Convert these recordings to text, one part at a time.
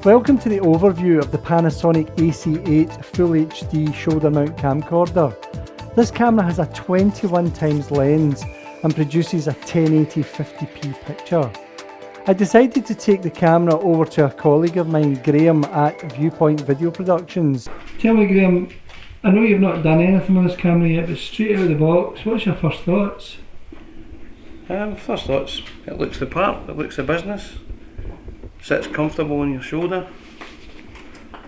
Welcome to the overview of the Panasonic AC8 Full HD shoulder mount camcorder. This camera has a 21 times lens and produces a 1080 50p picture. I decided to take the camera over to a colleague of mine, Graham, at Viewpoint Video Productions. Tell me, Graham, I know you've not done anything on this camera yet, but straight out of the box, what's your first thoughts? First thoughts, it looks the part, it looks the business, sits comfortable on your shoulder,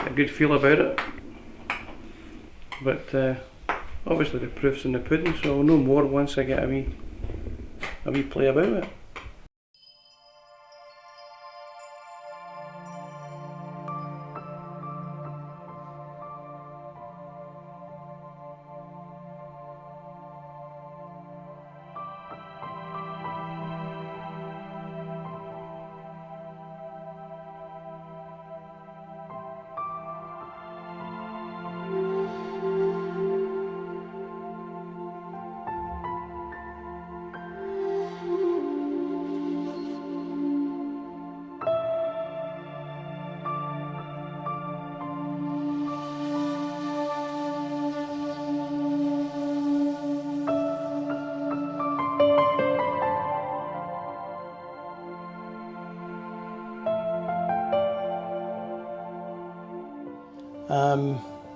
a good feel about it, but obviously the proof's in the pudding, so I'll know more once I get a wee play about it.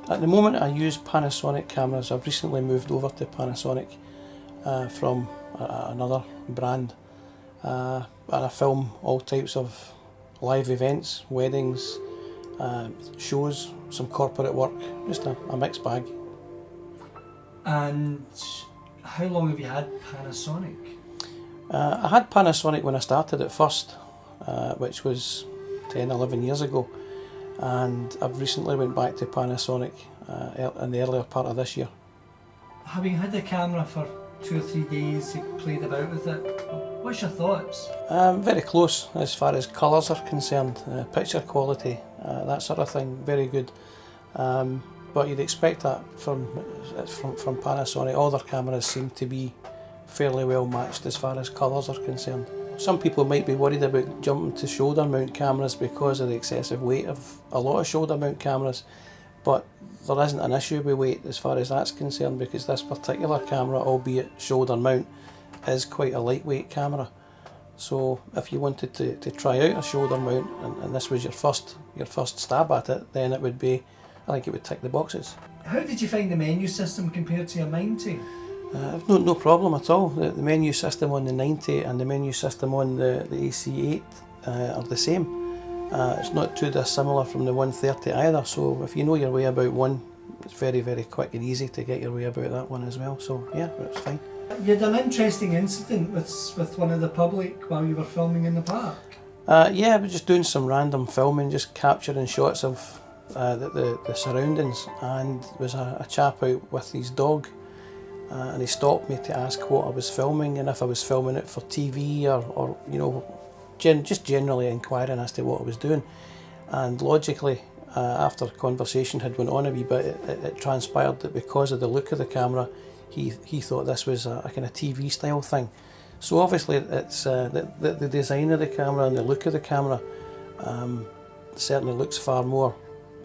At the moment I use Panasonic cameras. I've recently moved over to Panasonic from another brand, and I film all types of live events, weddings, shows, some corporate work, just a mixed bag. And how long have you had Panasonic? I had Panasonic when I started at first, which was 10-11 years ago. And I've recently went back to Panasonic in the earlier part of this year. Having had the camera for 2 or 3 days, you played about with it, what's your thoughts? Very close as far as colours are concerned, picture quality, that sort of thing, very good. But you'd expect that from Panasonic. All their cameras seem to be fairly well matched as far as colours are concerned. Some people might be worried about jumping to shoulder mount cameras because of the excessive weight of a lot of shoulder mount cameras, but there isn't an issue with weight as far as that's concerned, because this particular camera, albeit shoulder mount, is quite a lightweight camera. So if you wanted to try out a shoulder mount and this was your first stab at it, then it would be, I think it would tick the boxes. How did you find the menu system compared to your 90? No problem at all. The menu system on the 90 and the menu system on the AC8 are the same. It's not too dissimilar from the 130 either, so if you know your way about one, it's very, very quick and easy to get your way about that one as well, so yeah, it's fine. You had an interesting incident with one of the public while you were filming in the park. Yeah, I was just doing some random filming, just capturing shots of the surroundings, and there was a chap out with his dog. And he stopped me to ask what I was filming and if I was filming it for TV or you know, just generally inquiring as to what I was doing. And logically, after the conversation had went on a wee bit, it transpired that because of the look of the camera, he thought this was a kind of TV style thing. So obviously it's the design of the camera and the look of the camera certainly looks far more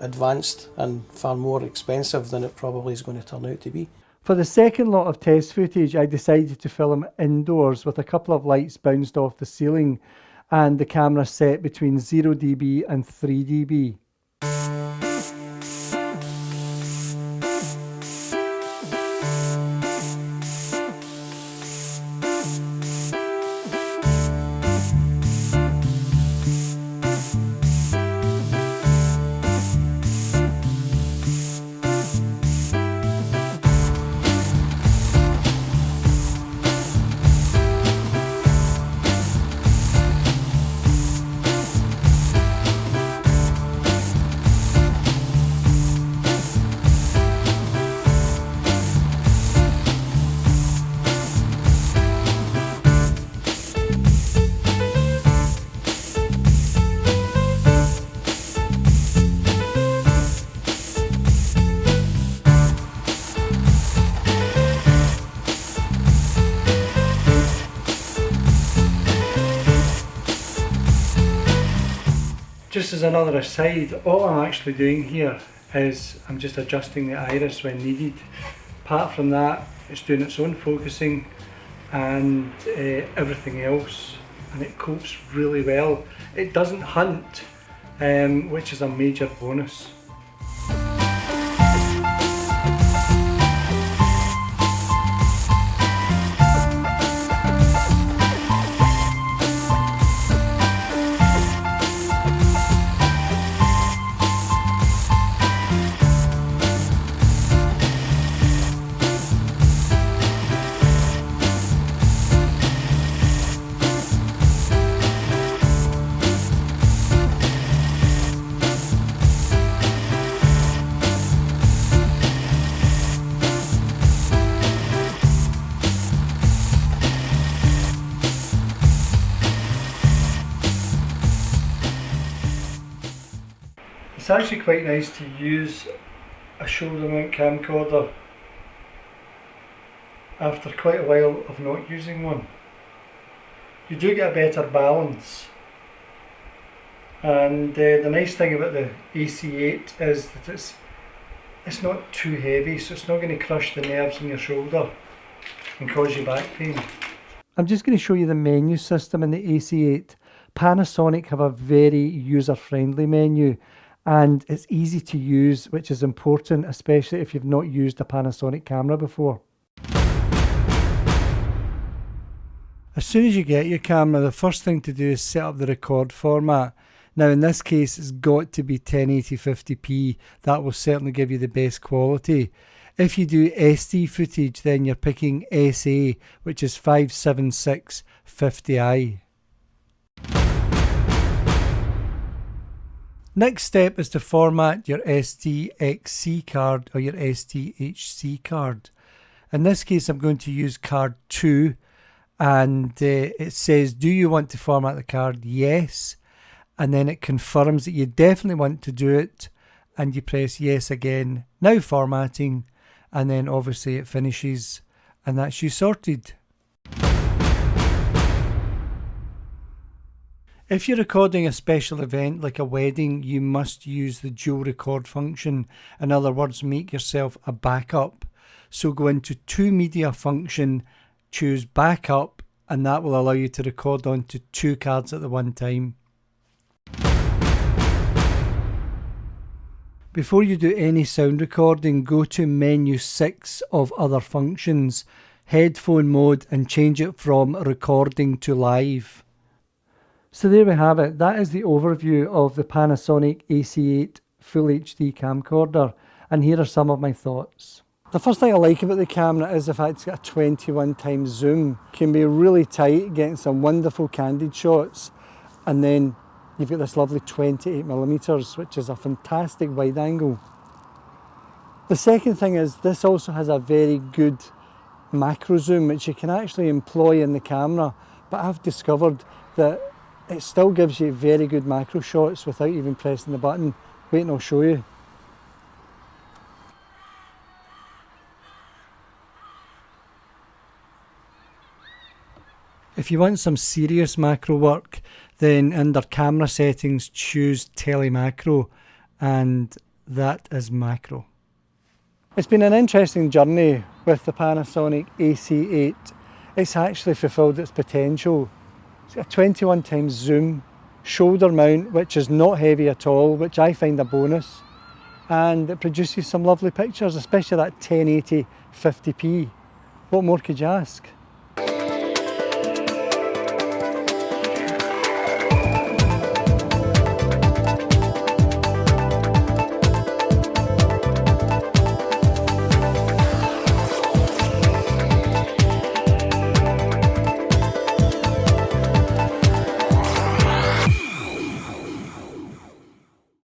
advanced and far more expensive than it probably is going to turn out to be. For the second lot of test footage, I decided to film indoors with a couple of lights bounced off the ceiling and the camera set between 0 dB and 3 dB. Just as another aside, all I'm actually doing here is I'm just adjusting the iris when needed. Apart from that, it's doing its own focusing and everything else, and it copes really well. It doesn't hunt, which is a major bonus. It's actually quite nice to use a shoulder mount camcorder after quite a while of not using one. You do get a better balance, and the nice thing about the AC8 is that it's not too heavy, so it's not going to crush the nerves in your shoulder and cause you back pain. I'm just going to show you the menu system in the AC8. Panasonic have a very user-friendly menu, and it's easy to use, which is important, especially if you've not used a Panasonic camera before. As soon as you get your camera, the first thing to do is set up the record format. Now in this case, it's got to be 1080-50p. That will certainly give you the best quality. If you do SD footage, then you're picking SA, which is 576-50i. Next step is to format your SDXC card or your SDHC card. In this case, I'm going to use card 2, and it says, do you want to format the card? Yes. And then it confirms that you definitely want to do it, and you press yes again, now formatting, and then obviously it finishes, and that's you sorted. If you're recording a special event like a wedding, you must use the dual record function. In other words, make yourself a backup. So go into to media function, choose backup, and that will allow you to record onto 2 cards at the one time. Before you do any sound recording, go to menu 6 of other functions, headphone mode, and change it from recording to live. So there we have it. That is the overview of the Panasonic AC8 Full HD camcorder, and here are some of my thoughts. The first thing I like about the camera is the fact it's got a 21x zoom. Can be really tight, getting some wonderful candid shots, and then you've got this lovely 28mm, which is a fantastic wide angle. The second thing is this also has a very good macro zoom, which you can actually employ in the camera, but I've discovered that it still gives you very good macro shots without even pressing the button. Wait and I'll show you. If you want some serious macro work, then under camera settings choose telemacro, and that is macro. It's been an interesting journey with the Panasonic AC8. It's actually fulfilled its potential. It's got a 21x zoom, shoulder mount, which is not heavy at all, which I find a bonus, and it produces some lovely pictures, especially that 1080-50p. What more could you ask?